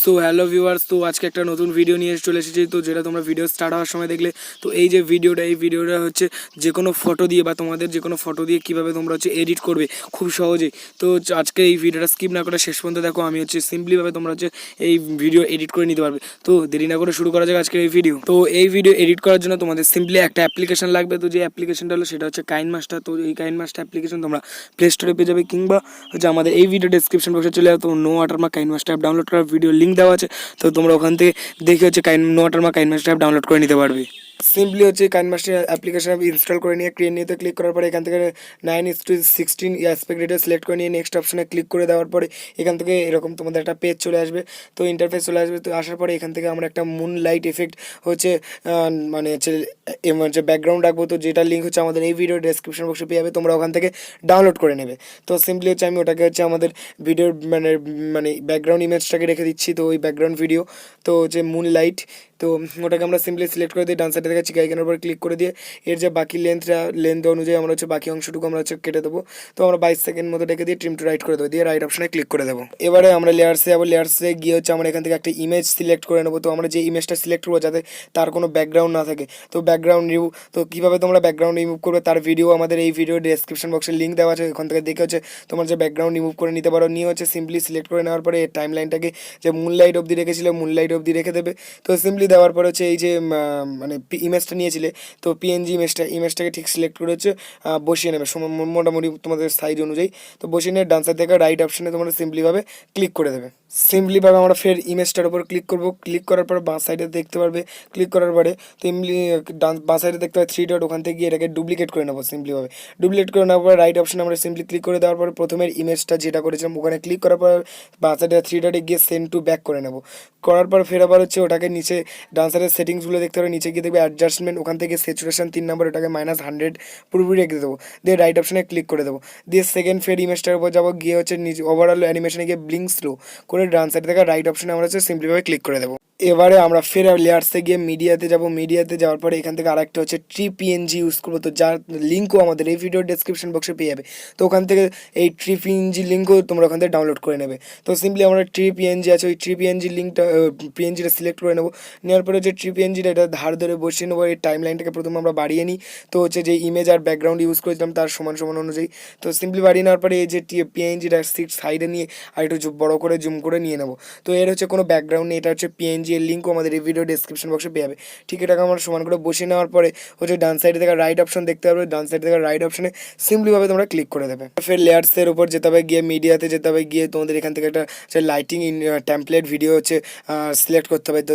So hello viewers, তো আজকে একটা নতুন ভিডিও নিয়ে চলে এসেছি। তো যেটা তোমরা ভিডিও স্টার্ট হওয়ার সময় দেখলে, তো এই যে ভিডিওটা হচ্ছে যে কোনো ফটো দিয়ে বা তোমাদের যে কোনো ফটো দিয়ে কীভাবে তোমরা হচ্ছে এডিট করবে খুব সহজেই। তো আজকে এই ভিডিওটা স্কিপ না করে শেষ পর্যন্ত দেখো। আমি হচ্ছে সিম্পলিভাবে তোমরা হচ্ছে এই ভিডিও এডিট করে নিতে পারবে। তো দেরি না করে শুরু করা যাক আজকের এই ভিডিও। তো এই ভিডিও এডিট করার জন্য তোমাদের সিম্পলি একটা অ্যাপ্লিকেশন লাগবে। তো যে অ্যাপ্লিকেশনটা হলো সেটা হচ্ছে কাইনমাস্টার। তো এই কাইনমাস্টার অ্যাপ্লিকেশন তোমরা প্লে স্টোরে পেয়ে যাবে, কিংবা হচ্ছে আমাদের এই ভিডিও ডেসক্রিপশন বক্সে চলে যাও। তো no watermark KineMaster app download করার ভিডিও লিঙ্ক দেওয়া আছে। তো তোমরা ওখান থেকে দেখে হচ্ছে no watermark KineMaster app download করে নিতে পারবে। সিম্পলি হচ্ছে কাইনমাস্টার অ্যাপ্লিকেশন ইনস্টল করে নিয়ে ক্রিয়েট নিতে ক্লিক করার পরে এখান থেকে 9:16 অ্যাসপেক্ট রেটে সিলেক্ট করে নিয়ে নেক্সট অপশনে ক্লিক করে দেওয়ার পরে এখান থেকে এরকম তোমাদের একটা পেজ চলে আসবে। তো ইন্টারফেস চলে আসবে। তো আসার পরে এখান থেকে আমরা একটা মুন লাইট এফেক্ট হচ্ছে মানে হচ্ছে ব্যাকগ্রাউন্ড রাখবো। তো যেটা লিঙ্ক হচ্ছে আমাদের এই ভিডিও ডেসক্রিপশন বক্সে পেয়ে যাবে, তোমরা ওখান থেকে ডাউনলোড করে নেবে। তো সিম্পলি হচ্ছে আমি ওটাকে হচ্ছে আমাদের ভিডিওর মানে ব্যাকগ্রাউন্ড ইমেজটাকে রেখে দিচ্ছি। তো ওই ব্যাকগ্রাউন্ড ভিডিও তো হচ্ছে মুন লাইট, তো ওটাকে আমরা সিম্পলি সিলেক্ট করে দিয়ে ডান সাইডে দেখাচ্ছি আইকনের উপর ক্লিক করে দিয়ে এর যে বাকি লেন্থ অনুযায়ী আমরা হচ্ছে বাকি অংশটুকু আমরা হচ্ছে কেটে দেবো। তো আমরা 22 সেকেন্ড মতো রেখে দিয়ে ট্রিম টু রাইট করে দেবো, দিয়ে রাইট অপশনে ক্লিক করে দেবো। এবারে আমরা লেয়ার্সে যাবো। লেয়ার্সে গিয়ে হচ্ছে আমরা এখান থেকে একটা ইমেজ সিলেক্ট করে নেবো। তো আমরা যে ইমেজটা সিলেক্ট করবো যাতে তার কোনো ব্যাকগ্রাউন্ড না থাকে, তো ব্যাকগ্রাউন্ড রিমুভ, তো কীভাবে তোমরা ব্যাকগ্রাউন্ড রিমুভ করবে তার ভিডিও আমাদের এই ভিডিও ডেসক্রিপশন বক্সে লিঙ্ক দেওয়া আছে। ওখান থেকে দেখে হচ্ছে তোমার যে ব্যাকগ্রাউন্ড রিমুভ করে নিতে পারো। নিয়ে হচ্ছে সিম্পলি সিলেক্ট করে নেওয়ার পরে টাইম লাইনটাকে যে মুনলাইট অবধি রেখেছিল মুনলাইট অবধি রেখে দেবে। তো সিম্পলি দেওয়ার পরে হচ্ছে এই যে মানে ইমেজটা নিয়েছিলে, তো পিএনজি ইমেজটাকে ঠিক সিলেক্ট করে হচ্ছে বসিয়ে নেবে মোটামুটি তোমাদের সাইজ অনুযায়ী। তো বসিয়ে নিয়ে ডান সাইড থেকে রাইট অপশনে তোমরা সিম্পলিভাবে ক্লিক করে দেবে। সিম্পলিভাবে আমরা ফের ইমেজটার উপর ক্লিক করবো। ক্লিক করার পর বাঁ সাইডে দেখতে পারবে, ক্লিক করার পরে তো বাঁ সাইডে দেখতে পাবে 3 ডট, ওখান থেকে গিয়ে এটাকে ডুপ্লিকেট করে নেবো। সিম্পলিভাবে ডুপ্লিকেট করে নেওয়ার পরে রাইট অপশনে আমরা সিম্পলি ক্লিক করে দেওয়ার পরে প্রথমের ইমেজটা যেটা করেছিলাম ওখানে ক্লিক করার পর বাঁ সাইডে 3 ডটে গিয়ে সেন্ড টু ব্যাক করে নেবো। করার পর ফের আবার হচ্ছে ওটাকে নিচে ডান সাইডের সেটিংসগুলো দেখতে পাবে, নিচে গিয়ে দেখবে অ্যাডজাস্টমেন্ট, ওখান থেকে স্যাচুরেশন 3 নম্বর ওটাকে -100 পুরোপুরি রেখে দেবো। দিয়ে রাইট অপশনে ক্লিক করে দেবো। দিয়ে সেকেন্ড ফের ইমেজটার উপর যাবো, গিয়ে হচ্ছে নিচে ওভারঅল অ্যানিমেশনে গিয়ে ব্লিঙ্ক স্লো করে ডান সাইড থেকে রাইট অপশনে আমরা হচ্ছে সিম্পলিভাবে ক্লিক করে দেবো। এবারে আমরা ফের লেয়ার্সে গিয়ে মিডিয়াতে যাব। মিডিয়াতে যাওয়ার পরে এখান থেকে আরেকটা হচ্ছে পিএনজি ইউজ করবো। তো যার লিঙ্কও আমাদের এই ভিডিও ডেসক্রিপশন বক্সে পেয়ে যাবে। তো ওখান থেকে এই পিএনজি লিঙ্কও তোমরা ওখান থেকে ডাউনলোড করে নেবে। তো সিম্পলি আমরা পিএনজি আছে, ওই পিএনজি লিঙ্কটা পিএনজিটা সিলেক্ট করে নেবো। নেওয়ার পরে যে পিএনজিটা এটা ধার ধরে বসিয়ে নেবো। এই টাইম লাইনটাকে প্রথমে আমরা বাড়িয়ে নিই। তো হচ্ছে যে ইমেজ আর ব্যাকগ্রাউন্ড ইউজ করেছিলাম তার সমান সমান অনুযায়ী। তো সিম্পলি বাড়িয়ে নেওয়ার পরে এই যে পিএনজিটা সাইডে নিয়ে আর একটু বড় করে জুম করে নিয়ে নেবো। তো এর হচ্ছে কোনো ব্যাকগ্রাউন্ড নেই, এটা হচ্ছে পিএনজি এর লিঙ্কও আমাদের এই ভিডিও ডেসক্রিপশন বক্সে পেয়ে যাবে। ঠিক এটাকে আমরা সমান করে বসিয়ে নেওয়ার পরে হচ্ছে ডান সাইডে থেকে রাইট অপশন দেখতে পাবে, ডান সাইড থেকে রাইট অপশনে সিম্পলিভাবে তোমরা ক্লিক করে দেবে। ফের লেয়ার্সের উপর যেতে হবে, গিয়ে মিডিয়াতে যেতে হবে, গিয়ে তোমাদের এখান থেকে একটা লাইটিং টেমপ্লেট ভিডিও হচ্ছে সিলেক্ট করতে হবে। তো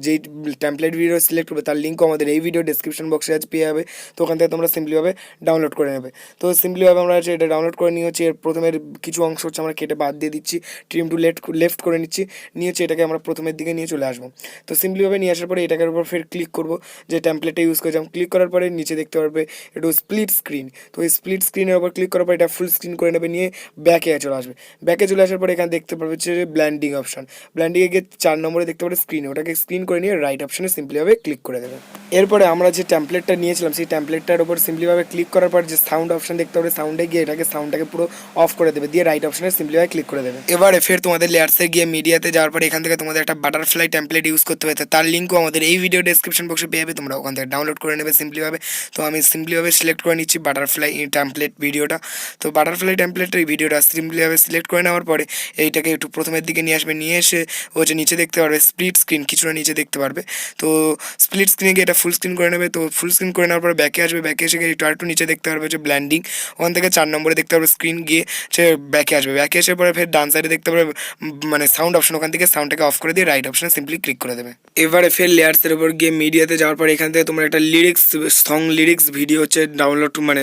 যেই টেমপ্লেট ভিডিও সিলেক্ট করবে তার লিঙ্কও আমাদের এই ভিডিও ডেসক্রিপশন বক্সে আজ পেয়ে যাবে। তো ওখান থেকে তোমরা সিম্পলিভাবে ডাউনলোড করে নেবে। তো সিম্পলিভাবে আমরা হচ্ছে এটা ডাউনলোড করে নিয়ে হচ্ছে এর প্রথমের কিছু অংশ হচ্ছে আমরা কেটে বাদ দিয়ে দিচ্ছি, ট্রিম টু লেফট করে নিচ্ছি। নিয়ে হচ্ছে এটাকে আমরা প্রথমের দিকে নিয়ে চলে আসবো। তো সিম্পলিভাবে নিয়ে আসার পরে এটাকের উপর ফের ক্লিক করবো, যে টেমপ্লেটটা ইউজ করেছিলাম। ক্লিক করার পরে নিচে দেখতে পারবে একটু স্প্লিট স্ক্রিন। তো এই স্প্লিট স্ক্রিনের উপর ক্লিক করার পর এটা ফুল স্ক্রিন করে নেবে, নিয়ে ব্যাকে চলে আসবে। ব্যাকে চলে আসার পরে এখানে দেখতে পারবে হচ্ছে ব্ল্যান্ডিং অপশন। ব্ল্যান্ডিংয়ে গিয়ে 4 নম্বরে দেখতে পাবে স্ক্রিন, ওটাকে স্ক্রিন করে নিয়ে রাইট অপশনে সিম্পলিভাবে ক্লিক করে দেবে। এরপরে আমরা যে টেমপ্লেটটা নিয়েছিলাম সেই টেমপ্লেটটার উপর সিম্পলিভাবে ক্লিক করার পর যে সাউন্ড অপশন দেখতে পাবে, সাউন্ডে গিয়ে সাউন্ডটাকে পুরো অফ করে দেবে, দিয়ে রাইট অপশনে সিম্পলিভাবে ক্লিক করে দেবে। এবারে ফের তোমাদের লেয়ার্সে গিয়ে মিডিয়াতে যাওয়ার পরে এখান থেকে তোমাদের একটা বাটারফ্লাই টেমপ্লেট ইউজ করতে হবে। তার লিঙ্কও আমাদের এই ভিডিও ডেসক্রিপশন বক্সে পেয়ে যাবে, তোমরা ওখান থেকে ডাউনলোড করে নেবে সিম্পলিভাবে। তো আমি সিম্পলিভাবে সিলেক্ট করে নিচ্ছি বাটারফ্লাই টেমপ্লেট ভিডিওটা। তো বাটারফ্লাই টেমপ্লেটের এই ভিডিওটা সিম্পলিভাবে সিলেক্ট করে নেওয়ার পরে এইটাকে একটু প্রথমের দিকে নিয়ে আসবে, নিয়ে এসে হচ্ছে নিচে দেখতে পারবে স্প্লিট স্ক্রিন, কিছুটা নিচে দেখতে পারবে। তো স্প্লিট স্ক্রিনে গিয়ে এটা ফুল স্ক্রিন করে নেবে। তো ফুল স্ক্রিন করে নেওয়ার পরে ব্যাকে আসবে, ব্যাকে এসে গিয়ে একটু নিচে দেখতে পারবে হচ্ছে ব্ল্যান্ডিং, ওখান থেকে 4 নম্বরে দেখতে পারবে স্ক্রিন, গিয়ে সে ব্যাকে আসবে। ব্যাকে এসে পরে ফের ডান সাইডে দেখতে পারবে মানে সাউন্ড অপশন, ওখান থেকে সাউন্ডটাকে অফ করে দিয়ে রাইট অপশনে সিম্পলি ক্লিক করে দেবে। এবারে ফের লেয়ার্সের উপর গিয়ে মিডিয়াতে যাওয়ার পর এখান থেকে তোমরা একটা সং লিরিক্স ভিডিও হচ্ছে ডাউনলোড মানে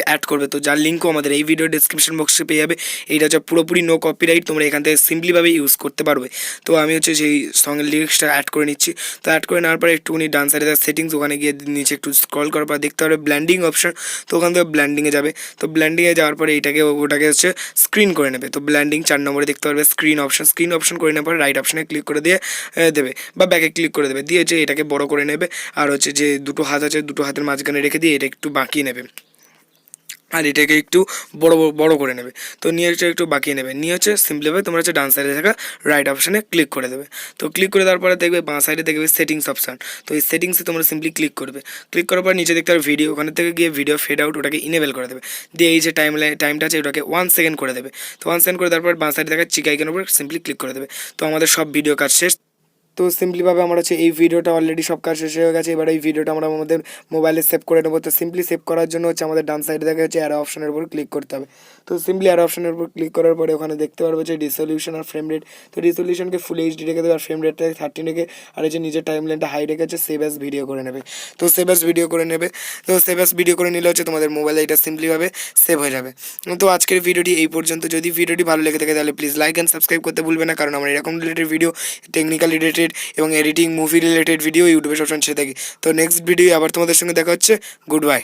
অ্যাড করবে। তো যার লিঙ্কও আমাদের এই ভিডিও ডেসক্রিপশন বক্সে পেয়ে যাবে। এইটা হচ্ছে পুরোপুরি নো কপিরাইট, তোমরা এখান থেকে সিম্পলিভাবে ইউজ করতে পারবে। তো আমি হচ্ছে সেই সঙ্গের লিরিক্সটা অ্যাড করে নিচ্ছি। তো অ্যাড করে নেওয়ার পরে একটুখানি ডান সাইডে সেটিংস, ওখানে গিয়ে নিচে একটু স্ক্রল করার পর দেখতে পারবে ব্ল্যান্ডিং অপশন। তো ওখান থেকে ব্ল্যান্ডিংয়ে যাবে। তো ব্ল্যান্ডিংয়ে যাওয়ার পরে ওটাকে হচ্ছে স্ক্রিন করে নেবে। তো ব্ল্যান্ডিং 4 নম্বরে দেখতে পারবে স্ক্রিন অপশন করে নেওয়ার পরে রাইট অপশনে ক্লিক করে দিয়ে দেবে বা ব্যাকে ক্লিক করে দেবে, দিয়ে হচ্ছে এটাকে বড় করে নেবে। আর হচ্ছে যে দুটো হাত আছে দুটো হাতের মাঝখানে রেখে দিয়ে এটা একটু বাঁকিয়ে নেবে। আর এটাকে একটু বড় বড় করে নেবে। তো নিয়ে হচ্ছে একটু বাঁকিয়ে নেবে, নিয়ে হচ্ছে সিম্পলিভাবে তোমরা হচ্ছে ডান সাইডে থাকা রাইট অপশানে ক্লিক করে দেবে। তো ক্লিক করে দেওয়ার পরে দেখবে বাঁ সাইডে দেখবে সেটিংস অপশান। তো এই সেটিংসে তোমরা সিম্পলি ক্লিক করবে। ক্লিক করার পর নিচে দেখতে পাবে ভিডিও, ওখানে থেকে গিয়ে ভিডিও ফেড আউট ওটাকে ইনেবল করে দেবে। দিয়ে এই যে টাইমটা আছে ওটাকে 1 সেকেন্ড করে দেবে। তো 1 সেকেন্ড করে দেওয়ার পর বাঁ সাইডে থাকা চিক আইকনের উপর সিম্পলি ক্লিক করে দেবে। তো আমাদের সব ভিডিও কাজ শেষ। তো সিম্পলিভাবে আমরা হচ্ছে এই ভিডিওটা অলরেডি সব কাজ শেষ হয়ে গেছে। এবার এই ভিডিওটা আমরা আমাদের মোবাইলে সেভ করে নেবো। তো সিম্পলি সেভ করার জন্য হচ্ছে আমাদের ডান সাইডে দেখা হচ্ছে অ্যারো অপশনের উপর ক্লিক করতে হবে। তো সিম্পলি অ্যারো অপশনের উপর ক্লিক করার পরে ওখানে দেখতে পারবো যে রিসলিউশন আর ফ্রেম রেট। তো রিসলিউশনকে ফুল এইচডি রেখে দেবে, আর ফ্রেম রেটটাকে 30 রেখে, আর এই যে নিজের টাইম লাইনটা হাই রেখে হচ্ছে সেভ অ্যাজ ভিডিও করে নেবে। তো সেভ অ্যাজ ভিডিও করে নেবে। তো সেভ অ্যাজ ভিডিও করে নিলে হচ্ছে তোমাদের মোবাইলে এটা সিম্পলিভাবে সেভ হয়ে যাবে। তো আজকের ভিডিওটি এই পর্যন্ত। যদি ভিডিওটি ভালো লেগে থাকে তাহলে প্লিজ লাইক অ্যান্ড সাবস্ক্রাইব করতে ভুলবে না, কারণ আমরা এরকম রিলেটেড ভিডিও, টেকনিক্যাল রিলেটেড এবং এডিটিং, মুভি রিলেটেড ভিডিও ইউটিউবে সবসময় ছেড়ে থাকি। তো নেক্সট ভিডিও আবার তোমাদের সঙ্গে দেখা হচ্ছে। Good bye.